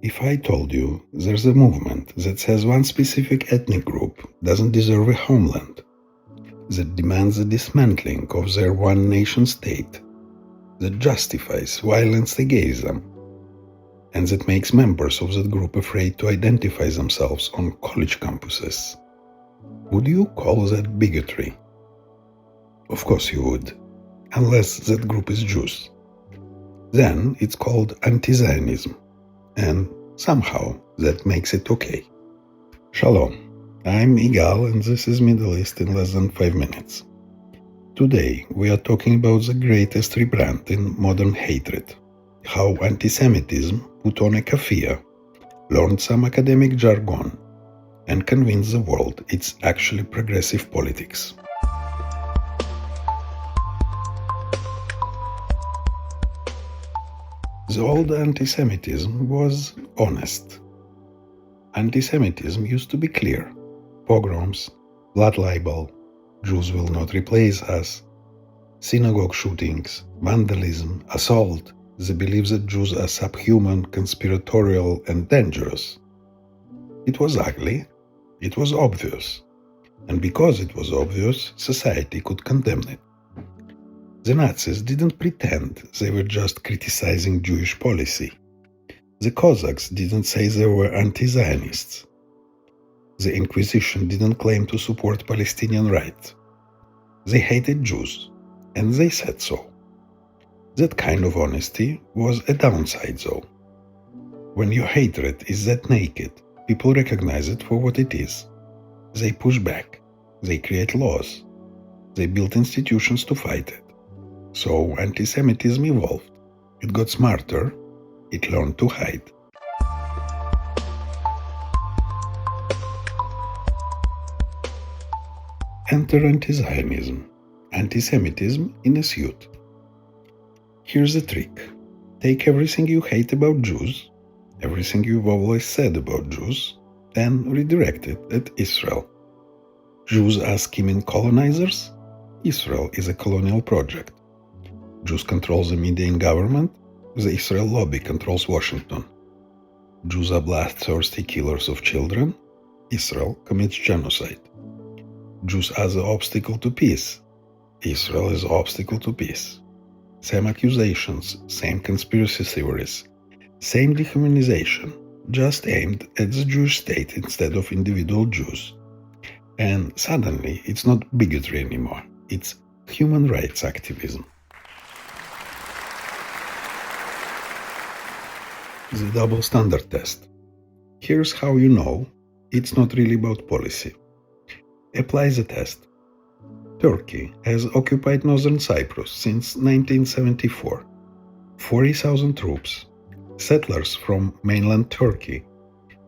If I told you there's a movement that says one specific ethnic group doesn't deserve a homeland, that demands the dismantling of their one nation state, that justifies violence against them, and that makes members of that group afraid to identify themselves on college campuses, would you call that bigotry? Of course you would, unless that group is Jews. Then it's called Anti-Zionism, and somehow that makes it okay. Shalom, I'm Igal and this is Middle East in less than 5 minutes. Today we are talking about the greatest rebrand in modern hatred, how anti-Semitism put on a keffiyeh, learned some academic jargon, and convinced the world it's actually progressive politics. The old anti-Semitism was honest. Anti-Semitism used to be clear. Pogroms, blood libel, Jews will not replace us, synagogue shootings, vandalism, assault, the belief that Jews are subhuman, conspiratorial, and dangerous. It was ugly, it was obvious, and because it was obvious, society could condemn it. The Nazis didn't pretend they were just criticizing Jewish policy. The Cossacks didn't say they were anti-Zionists. The Inquisition didn't claim to support Palestinian rights. They hated Jews, and they said so. That kind of honesty was a downside though. When your hatred is that naked, people recognize it for what it is. They push back. They create laws. They build institutions to fight it. So anti-Semitism evolved. It got smarter. It learned to hide. Enter anti-Zionism. Anti-Semitism in a suit. Here's the trick. Take everything you hate about Jews, everything you've always said about Jews, then redirect it at Israel. Jews are scheming colonizers? Israel is a colonial project. Jews control the media and government? The Israel lobby controls Washington. Jews are bloodthirsty killers of children? Israel commits genocide. Jews are the obstacle to peace? Israel is the obstacle to peace. Same accusations, same conspiracy theories, same dehumanization, just aimed at the Jewish state instead of individual Jews. And suddenly it's not bigotry anymore, it's human rights activism. The double standard test. Here's how you know it's not really about policy. Apply the test. Turkey has occupied Northern Cyprus since 1974. 40,000 troops, settlers from mainland Turkey.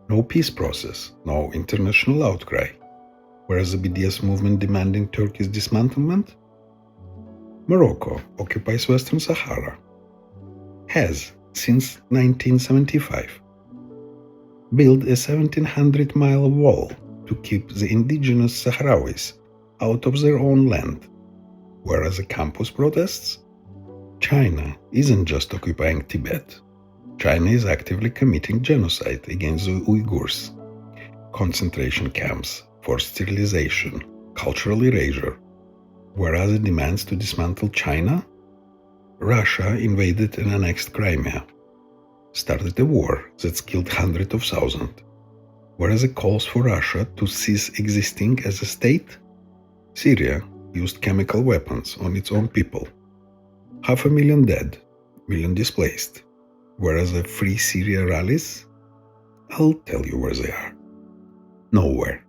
No peace process, no international outcry. Whereas the BDS movement demanding Turkey's dismantlement? Morocco occupies Western Sahara. Has, since 1975, built a 1,700-mile wall to keep the indigenous Sahrawis out of their own land. Whereas the campus protests? China isn't just occupying Tibet. China is actively committing genocide against the Uyghurs. Concentration camps, forced sterilization, cultural erasure. Whereas it demands to dismantle China? Russia invaded and annexed Crimea, started a war that's killed hundreds of thousands. Whereas it calls for Russia to cease existing as a state? Syria used chemical weapons on its own people. 500,000 dead, million displaced. Whereas the Free Syria rallies? I'll tell you where they are. Nowhere.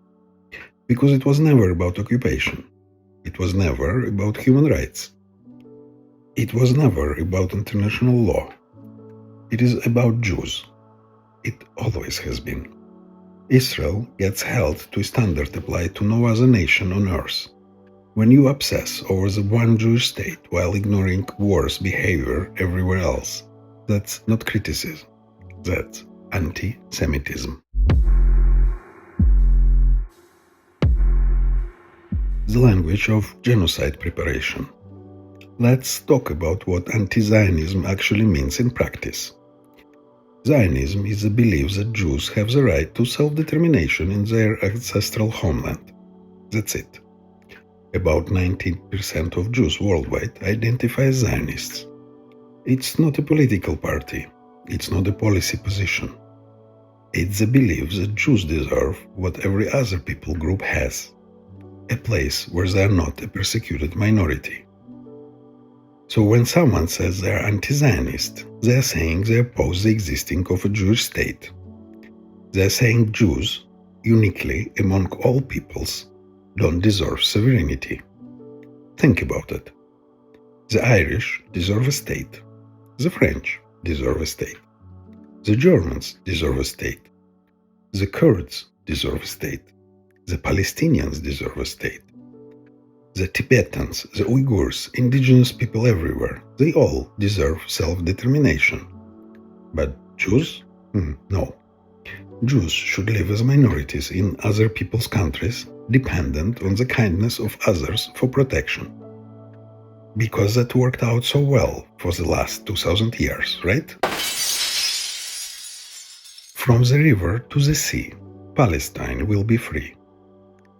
Because it was never about occupation. It was never about human rights. It was never about international law. It is about Jews. It always has been. Israel gets held to a standard applied to no other nation on earth. When you obsess over the one Jewish state while ignoring worse behavior everywhere else, that's not criticism. That's anti-Semitism. The language of genocide preparation. Let's talk about what anti-Zionism actually means in practice. Zionism is the belief that Jews have the right to self-determination in their ancestral homeland. That's it. About 90% of Jews worldwide identify as Zionists. It's not a political party. It's not a policy position. It's the belief that Jews deserve what every other people group has, a place where they are not a persecuted minority. So when someone says they are anti-Zionist, they are saying they oppose the existing of a Jewish state. They are saying Jews, uniquely among all peoples, don't deserve sovereignty. Think about it. The Irish deserve a state. The French deserve a state. The Germans deserve a state. The Kurds deserve a state. The Palestinians deserve a state. The Tibetans, the Uyghurs, indigenous people everywhere, they all deserve self-determination. But Jews? No. Jews should live as minorities in other people's countries, dependent on the kindness of others for protection. Because that worked out so well for the last 2000 years, right? From the river to the sea, Palestine will be free.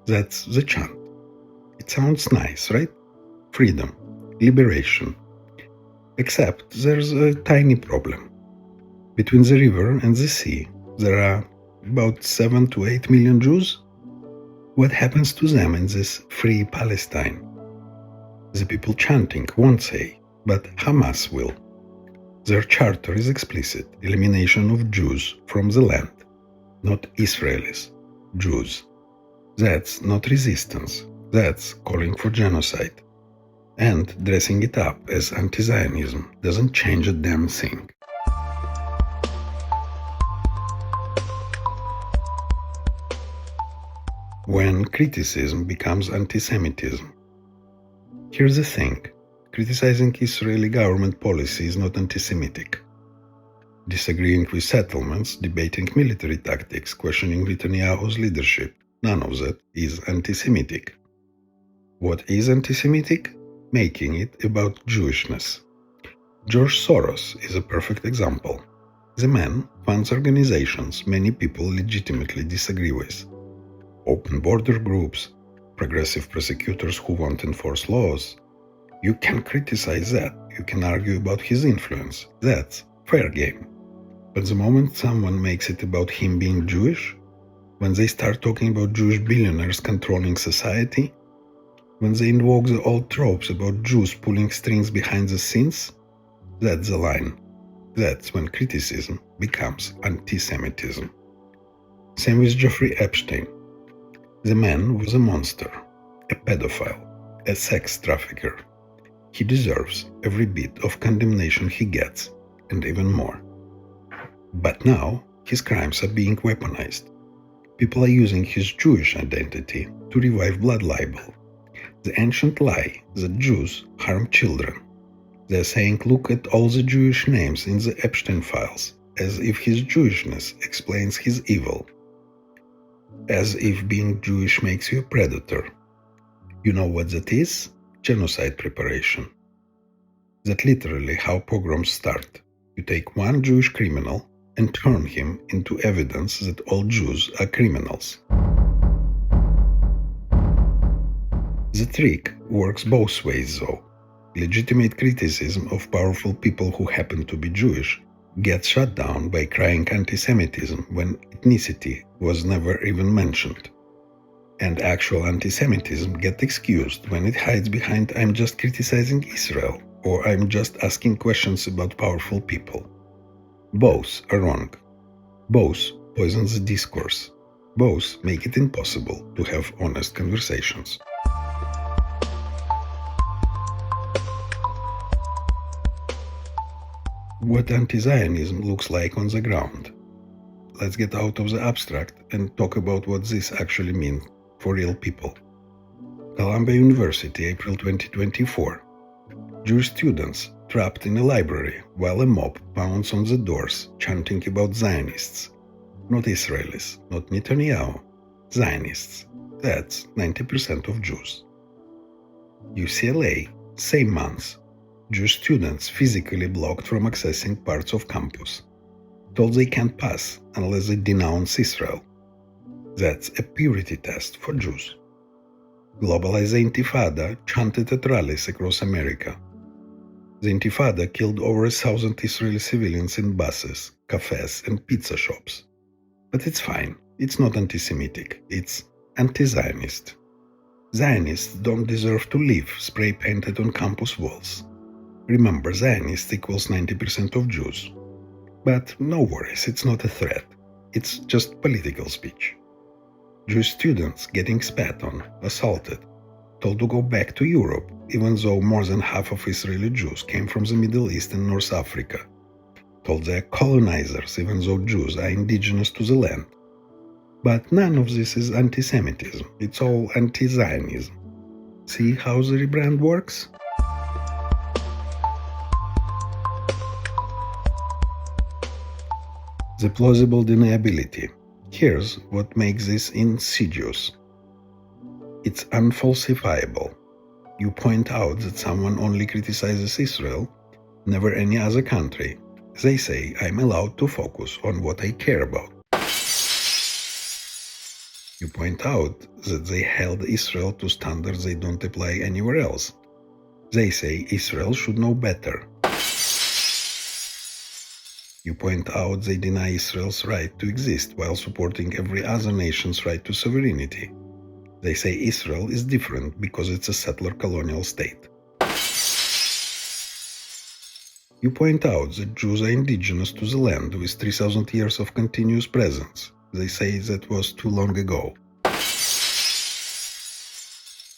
That's the chant. It sounds nice, right? Freedom, liberation. Except there's a tiny problem. Between the river and the sea, there are about 7 to 8 million Jews. What happens to them in this free Palestine? The people chanting won't say, but Hamas will. Their charter is explicit: elimination of Jews from the land. Not Israelis, Jews. That's not resistance. That's calling for genocide. And dressing it up as anti-Zionism doesn't change a damn thing. When criticism becomes anti-Semitism. Here's the thing. Criticizing Israeli government policy is not anti-Semitic. Disagreeing with settlements, debating military tactics, questioning Netanyahu's leadership, none of that is anti-Semitic. What is anti-Semitic? Making it about Jewishness. George Soros is a perfect example. The man funds organizations many people legitimately disagree with. Open border groups, progressive prosecutors who won't enforce laws. You can criticize that, you can argue about his influence, that's fair game. But the moment someone makes it about him being Jewish, when they start talking about Jewish billionaires controlling society, when they invoke the old tropes about Jews pulling strings behind the scenes, that's the line. That's when criticism becomes anti-Semitism. Same with Jeffrey Epstein. The man was a monster, a pedophile, a sex trafficker. He deserves every bit of condemnation he gets, and even more. But now, his crimes are being weaponized. People are using his Jewish identity to revive blood libel. The ancient lie that Jews harm children. They're saying, look at all the Jewish names in the Epstein files, as if his Jewishness explains his evil. As if being Jewish makes you a predator. You know what that is? Genocide preparation. That's literally how pogroms start. You take one Jewish criminal and turn him into evidence that all Jews are criminals. The trick works both ways though. Legitimate criticism of powerful people who happen to be Jewish gets shut down by crying anti-Semitism when ethnicity was never even mentioned. And actual anti-Semitism gets excused when it hides behind "I'm just criticizing Israel" or "I'm just asking questions about powerful people." Both are wrong. Both poison the discourse. Both make it impossible to have honest conversations. What anti-Zionism looks like on the ground. Let's get out of the abstract and talk about what this actually means for real people. Columbia University, April 2024. Jewish students trapped in a library while a mob pounds on the doors chanting about Zionists. Not Israelis, not Netanyahu. Zionists. That's 90% of Jews. UCLA, same month. Jewish students physically blocked from accessing parts of campus. told they can't pass unless they denounce Israel. That's a purity test for Jews. Globalized Intifada chanted at rallies across America. The Intifada killed over 1,000 Israeli civilians in buses, cafes, and pizza shops. But it's fine. It's not anti-Semitic. It's anti-Zionist. Zionists don't deserve to live spray-painted on campus walls. Remember, Zionist equals 90% of Jews. But no worries, it's not a threat. It's just political speech. Jewish students getting spat on, assaulted, told to go back to Europe, even though more than half of Israeli Jews came from the Middle East and North Africa. Told they're colonizers, even though Jews are indigenous to the land. But none of this is anti-Semitism, it's all anti-Zionism. See how the rebrand works? The plausible deniability. Here's what makes this insidious. It's unfalsifiable. You point out that someone only criticizes Israel, never any other country. They say I'm allowed to focus on what I care about. You point out that they held Israel to standards they don't apply anywhere else. They say Israel should know better. You point out they deny Israel's right to exist while supporting every other nation's right to sovereignty. They say Israel is different because it's a settler colonial state. You point out that Jews are indigenous to the land with 3,000 years of continuous presence. They say that was too long ago.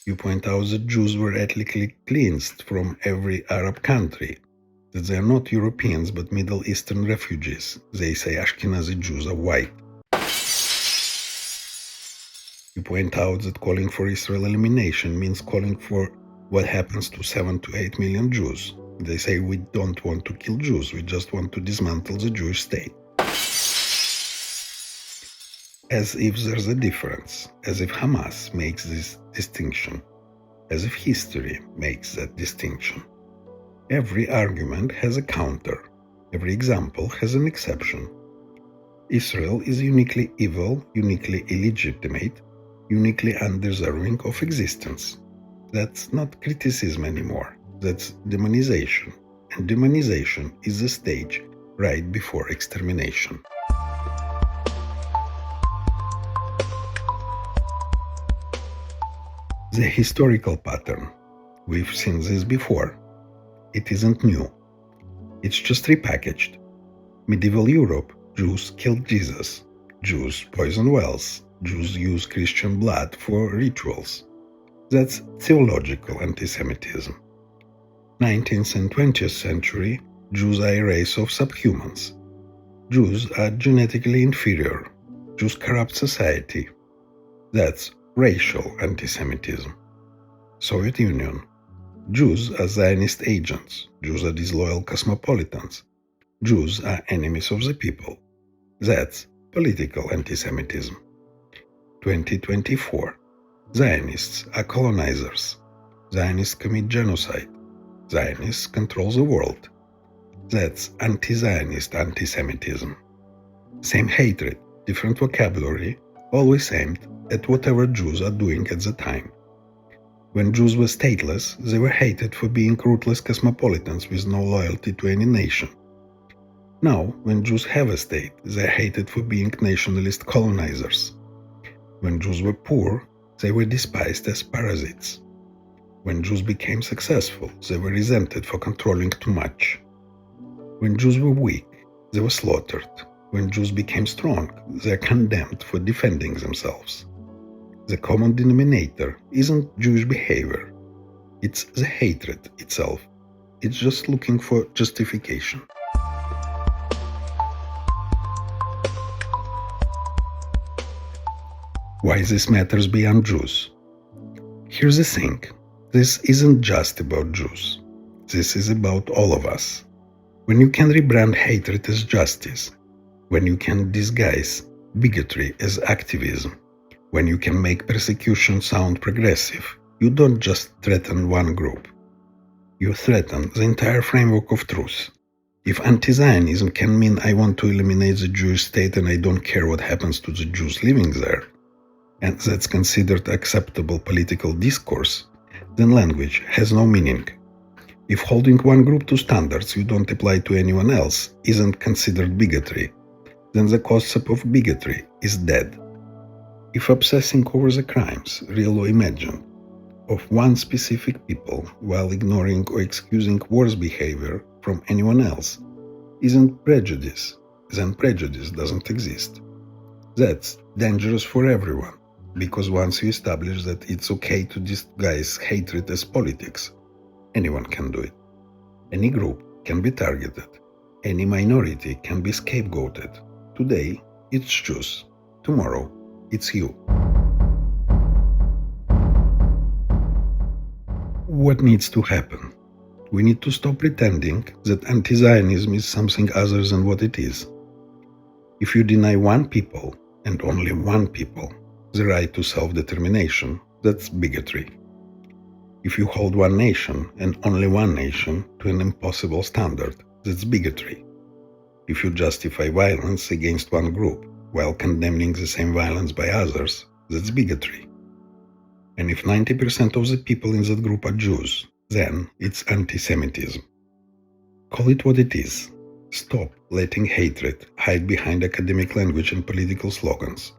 You point out that Jews were ethnically cleansed from every Arab country, that they are not Europeans but Middle Eastern refugees. They say Ashkenazi Jews are white. You point out that calling for Israel elimination means calling for what happens to 7 to 8 million Jews. They say we don't want to kill Jews, we just want to dismantle the Jewish state. As if there's a difference, as if Hamas makes this distinction, as if history makes that distinction. Every argument has a counter. Every example has an exception. Israel is uniquely evil, uniquely illegitimate, uniquely undeserving of existence. That's not criticism anymore. That's demonization. And demonization is the stage right before extermination. The historical pattern. We've seen this before. It isn't new. It's just repackaged. Medieval Europe, Jews killed Jesus. Jews poison wells. Jews use Christian blood for rituals. That's theological anti-Semitism. 19th and 20th century, Jews are a race of subhumans. Jews are genetically inferior. Jews corrupt society. That's racial anti-Semitism. Soviet Union. Jews are Zionist agents. Jews are disloyal cosmopolitans. Jews are enemies of the people. That's political anti-Semitism. 2024. Zionists are colonizers. Zionists commit genocide. Zionists control the world. That's anti-Zionist anti-Semitism. Same hatred, different vocabulary, always aimed at whatever Jews are doing at the time. When Jews were stateless, they were hated for being ruthless cosmopolitans with no loyalty to any nation. Now, when Jews have a state, they are hated for being nationalist colonizers. When Jews were poor, they were despised as parasites. When Jews became successful, they were resented for controlling too much. When Jews were weak, they were slaughtered. When Jews became strong, they are condemned for defending themselves. The common denominator isn't Jewish behavior. It's the hatred itself. It's just looking for justification. Why this matters beyond Jews? Here's the thing. This isn't just about Jews. This is about all of us. When you can rebrand hatred as justice, when you can disguise bigotry as activism, when you can make persecution sound progressive, you don't just threaten one group. You threaten the entire framework of truth. If anti-Zionism can mean I want to eliminate the Jewish state and I don't care what happens to the Jews living there, and that's considered acceptable political discourse, then language has no meaning. If holding one group to standards you don't apply to anyone else isn't considered bigotry, then the concept of bigotry is dead. If obsessing over the crimes, real or imagined, of one specific people while ignoring or excusing worse behavior from anyone else isn't prejudice, then prejudice doesn't exist. That's dangerous for everyone, because once you establish that it's okay to disguise hatred as politics, anyone can do it. Any group can be targeted. Any minority can be scapegoated. Today, it's Jews. Tomorrow, it's you. What needs to happen? We need to stop pretending that anti-Zionism is something other than what it is. If you deny one people, and only one people, the right to self-determination, that's bigotry. If you hold one nation, and only one nation, to an impossible standard, that's bigotry. If you justify violence against one group while condemning the same violence by others, that's bigotry. And if 90% of the people in that group are Jews, then it's anti-Semitism. Call it what it is. Stop letting hatred hide behind academic language and political slogans.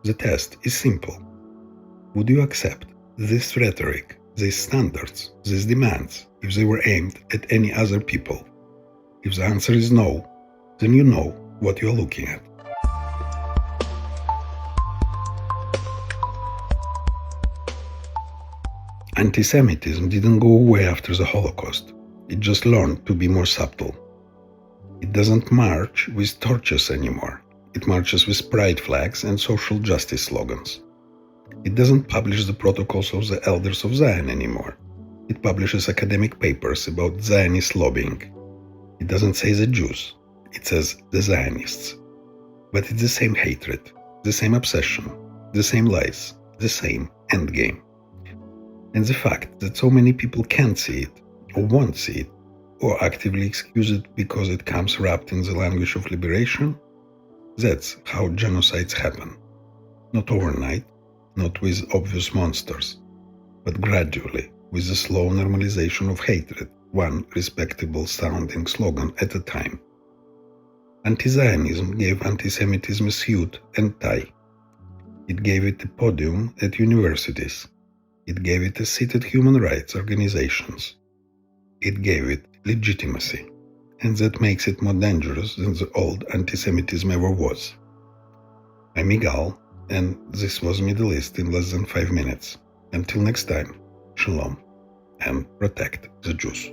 The test is simple. Would you accept this rhetoric, these standards, these demands, if they were aimed at any other people? If the answer is no, then you know what you are looking at. Anti-Semitism didn't go away after the Holocaust. It just learned to be more subtle. It doesn't march with torches anymore. It marches with pride flags and social justice slogans. It doesn't publish the protocols of the elders of Zion anymore. It publishes academic papers about Zionist lobbying. It doesn't say the Jews. It says the Zionists. But it's the same hatred, the same obsession, the same lies, the same endgame. And the fact that so many people can't see it, or won't see it, or actively excuse it because it comes wrapped in the language of liberation, that's how genocides happen. Not overnight, not with obvious monsters, but gradually, with the slow normalization of hatred, one respectable sounding slogan at a time. Anti-Zionism gave anti-Semitism a suit and tie. It gave it a podium at universities. It gave it a seat at human rights organizations. It gave it legitimacy, and that makes it more dangerous than the old anti-Semitism ever was. I'm Igal, and this was Middle East in less than 5 minutes. Until next time, shalom, and protect the Jews.